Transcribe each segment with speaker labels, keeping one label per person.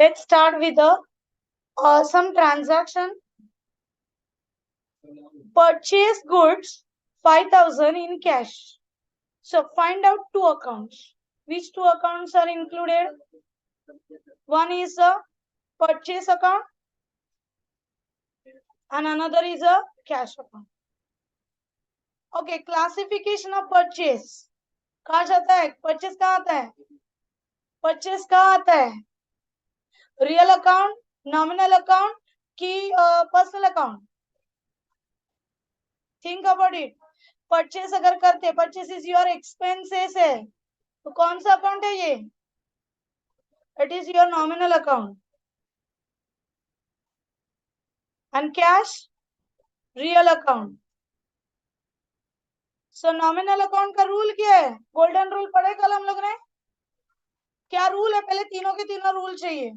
Speaker 1: Let's start with the some transaction. Purchase goods 5,000 in cash. So find out two accounts. Which two accounts are included? One is a purchase account and another is a cash account. Okay, classification of purchase. कहाँ जाता है? Purchase कहाँ आता है? Purchase कहाँ आता है? Real account, nominal account की personal account? Think about it. Purchase अगर करते, purchase is your expenses है, तो कौन सा account है ये? It is your nominal account. And cash, real account. So nominal account का रूल क्या है? गोल्डन रूल पढ़े कल हम लोग ने? क्या रूल है? पहले तीनों के तीनों रूल चाहिए.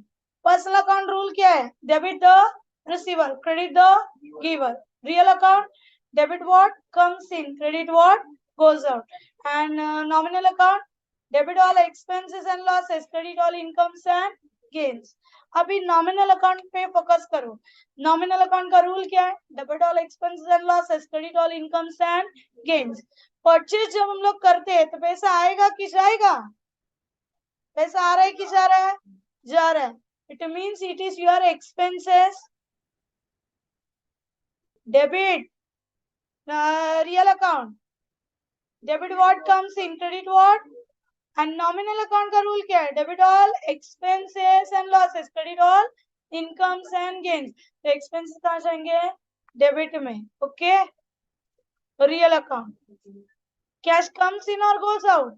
Speaker 1: पर्सनल अकाउंट रूल क्या है? Debit the receiver, credit the giver. Real account, debit what comes in, credit what goes out. And nominal account, debit all expenses and losses, credit all incomes and gains. अभी nominal account पे focus करो. Nominal account का rule क्या है? Debit all expenses and losses, credit all incomes and gains. Purchase जब हम लोग करते हैं तो पैसा आएगा कि जाएगा? पैसा आ रहा है कि जा रहा है? जा रहा है. It means it is your expenses. Debit real account, debit what comes in, credit what. And nominal account का रूल क्या है? Debit all expenses and losses, credit all incomes and gains. तो एक्सपेंसेस कहाँ जाएंगे? डेबिट में. Okay. Real account, cash comes in और goes out.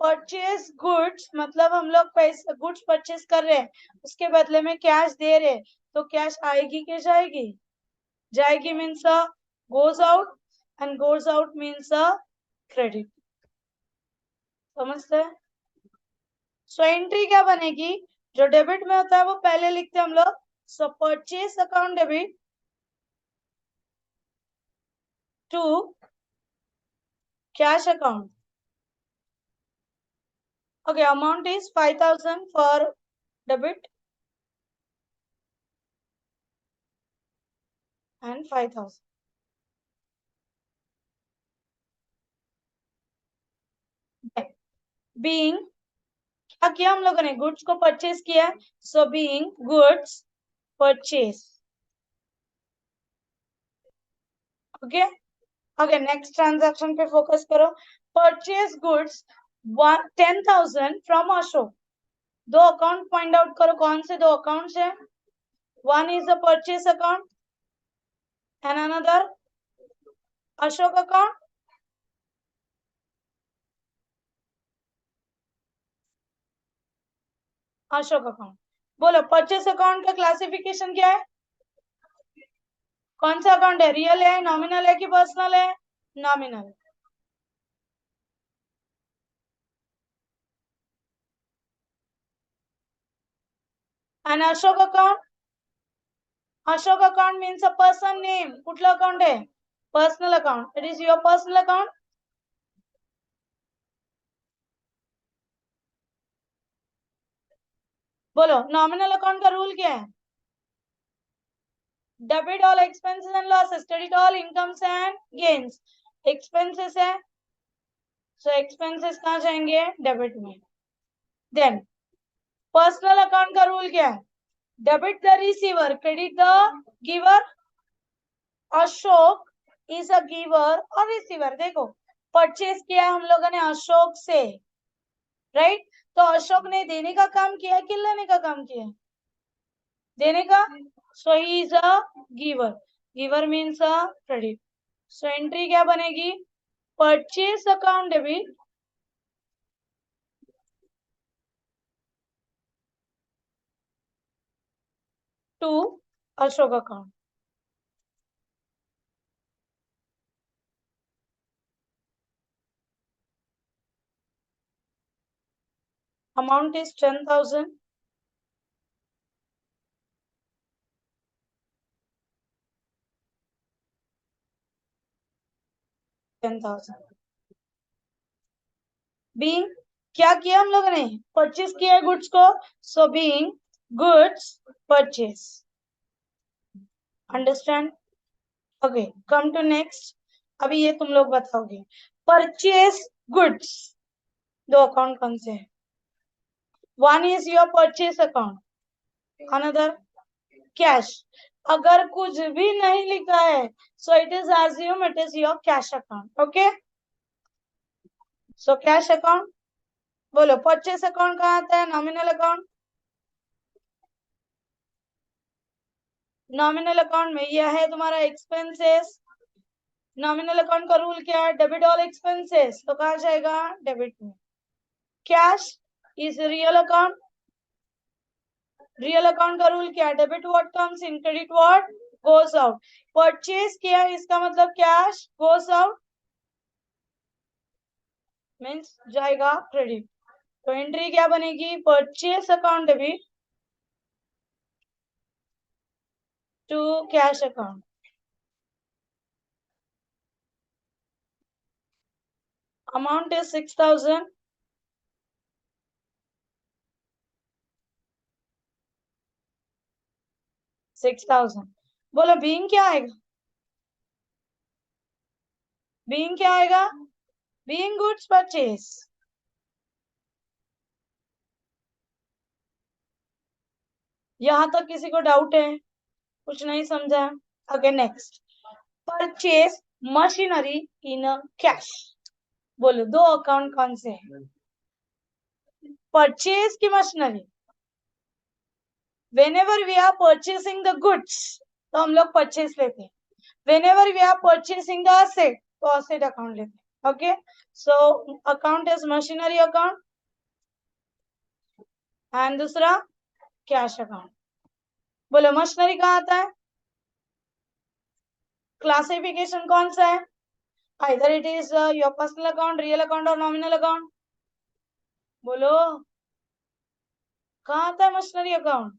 Speaker 1: Purchase goods मतलब हम लोग पैसे गुड्स परचेज कर रहे हैं, उसके बदले में कैश दे रहे हैं, तो कैश आएगी कि जाएगी? जाएगी means goes out, and goes out means credit. समझते हैं? सो एंट्री क्या बनेगी? जो डेबिट में होता है वो पहले लिखते हैं हम लोग. So purchase account debit to cash account. Okay, amount is 5,000 for debit and 5,000. Being क्या किया हम लोगों ने? गुड्स को परचेज किया. सो being goods purchase. Okay. Okay, next transaction पे फोकस करो. Purchase goods 10,000 from Ashok. दो अकाउंट पॉइंट आउट करो. कौन से दो अकाउंट्स है? One is the purchase account and another Ashok account. Ashok account. बोलो परचेज अकाउंट का क्लासिफिकेशन क्या है? कौन सा अकाउंट है? रियल है, नॉमिनल है कि पर्सनल है? Nominal. And Ashok account, Ashok account means a person name. कुठला अकाउंट है? Personal account. It is your personal account. बोलो नॉमिनल अकाउंट का रूल क्या है? Debit all expenses and losses, credit all incomes and gains. Expenses है, सो expenses कहाँ जाएंगे? Debit में. देन पर्सनल अकाउंट का रूल क्या है? Debit the receiver, credit the giver. Ashok is a giver और रिसीवर. देखो परचेज किया हम लोगों ने अशोक से, राइट? तो अशोक ने देने का काम किया कि लेने का काम किया? देने का. So he is a giver. Giver means a credit. So entry क्या बनेगी? Purchase account debit to Ashok account. Amount is 10,000. 10,000. Being क्या किया हम लोगों ने? परचेस किया है गुड्स को, so being goods purchase. Understand? Okay, come to next. अभी ये तुम लोग बताओगे परचेस गुड्स, दो अकाउंट कौन से हैं? One is your purchase account, another cash. अगर कुछ भी नहीं लिखा है so it is assume it is your cash account. Okay, so cash account. बोलो परचेस अकाउंट कहाँ आता है? Nominal account. नॉमिनल अकाउंट में यह है तुम्हारा एक्सपेंसेस। नॉमिनल अकाउंट का रूल क्या है? डेबिट ऑल एक्सपेंसेस, तो कहा जाएगा डेबिट में। Cash is real account. Real account का रूल क्या है? Debit what comes in, credit what goes out. Purchase किया इसका मतलब कैश, गोस आउट मीन्स जाएगा क्रेडिट। तो एंट्री क्या बनेगी? Purchase account debit to cash account. Amount is 6000। 6000। बोलो बीइंग क्या आएगा? बीइंग क्या आएगा? Being goods purchase. यहां तक किसी को डाउट है? कुछ नहीं समझा? Okay next. Purchase machinery in cash. बोलो दो अकाउंट कौन से हैं? परचेस की machinery. whenever we are purchasing the goods तो हम लोग परचेस लेते हैं। whenever we are purchasing the asset तो asset अकाउंट लेते हैं। Okay, so account is machinery account and दूसरा कैश अकाउंट। बोलो मशीनरी कहाँ आता है? क्लासिफिकेशन कौन सा है? either it is your personal account, real account और nominal account। बोलो कहाँ आता है machinery account?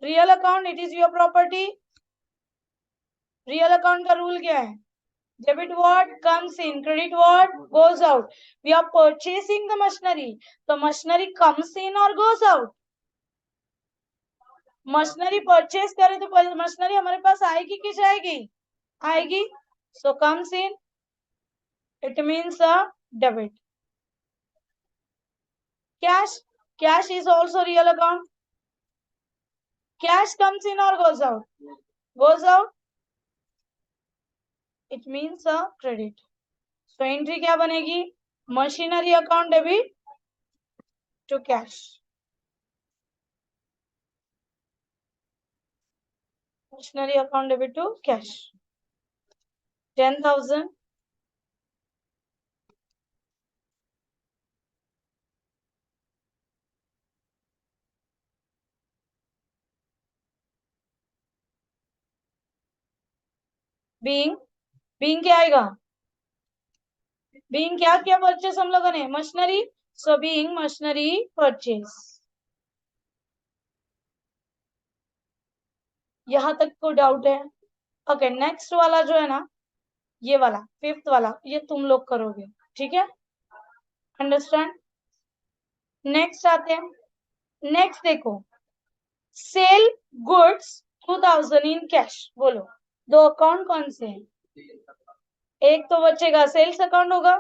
Speaker 1: Real account it is your property. Real account का रूल क्या है? Debit what comes in, credit what goes out। we are purchasing the machinery, तो machinery comes in और goes out। मशीनरी परचेस करें तो machinery हमारे पास आएगी कि जाएगी? आएगी, so comes in, it means a debit. Cash, cash is also real account. Cash comes in और goes out, goes out it means a credit. So entry क्या बनेगी? Machinery account debit to cash. Machinery account debit to cash 10,000। Being, being क्या आएगा? Being क्या क्या purchase हम लोगों ने? Machinery, so being machinery purchase. यहां तक कोई डाउट है? ओके नेक्स्ट वाला जो है ना, ये वाला फिफ्थ वाला, ये तुम लोग करोगे, ठीक है? अंडरस्टैंड? नेक्स्ट आते हैं। नेक्स्ट देखो, सेल गुड्स 2000 इन कैश। बोलो दो अकाउंट कौन से हैं? एक तो बचेगा सेल्स अकाउंट होगा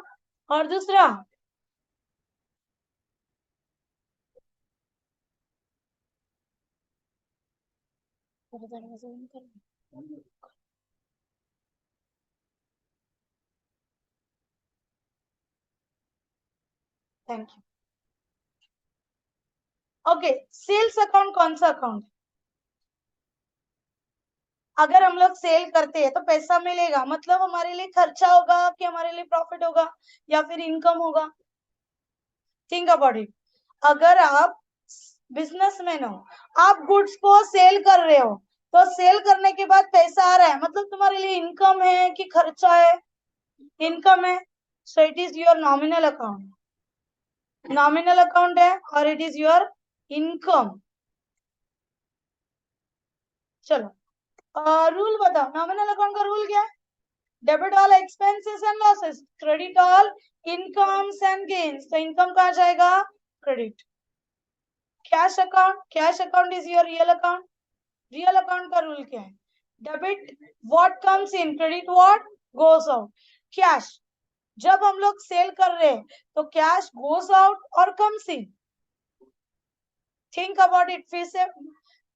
Speaker 1: और दूसरा thank you. Okay, sales account कौन सा अकाउंट? अगर हम लोग सेल करते हैं तो पैसा मिलेगा, मतलब हमारे लिए खर्चा होगा कि हमारे लिए प्रॉफिट होगा या फिर इनकम होगा? Think about it. अगर आप बिजनेसमैन हो, आप गुड्स को सेल कर रहे हो, तो सेल करने के बाद पैसा आ रहा है, मतलब तुम्हारे लिए इनकम है कि खर्चा है? इनकम है, so it is your nominal account. Nominal account है और इट इज योर इनकम। चलो रूल बताओ, नॉमिनल अकाउंट का रूल क्या है? Debit all expenses and losses, credit all incomes and gains, तो इनकम कहाँ जाएगा, credit. Cash account is your real account, real account का रूल क्या है, debit what comes in, credit what goes out. Cash, जब हम लोग सेल कर रहे हैं तो कैश गोस आउट और comes in. Think about it, फिर से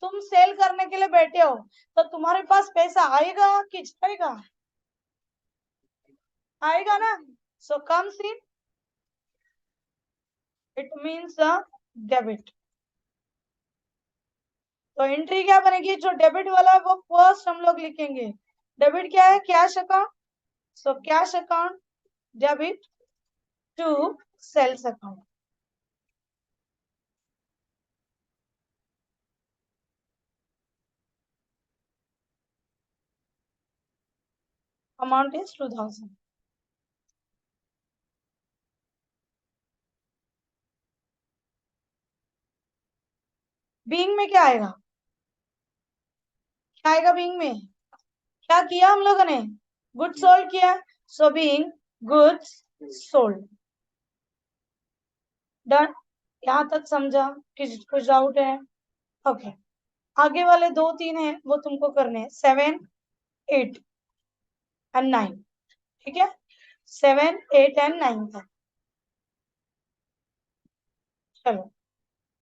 Speaker 1: तुम सेल करने के लिए बैठे हो तो तुम्हारे पास पैसा आएगा कि जाएगा, आएगा ना, सो comes in, it means debit. तो एंट्री क्या बनेगी, जो डेबिट वाला है वो फर्स्ट हम लोग लिखेंगे। डेबिट क्या है, cash account, so cash account debit to sales account. Amount is 2000। Being में क्या आएगा, क्या आएगा बीइंग में, क्या किया हम लोगों ने, गुड सोल्ड किया, सो बीइंग गुड्स सोल्ड। डन, यहाँ तक समझा, कुछ डाउट है, ओके। आगे वाले 2 3 है वो तुमको करने हैं, 7 8 एंड 9, ठीक है, 7 8 एंड 9 तक। चलो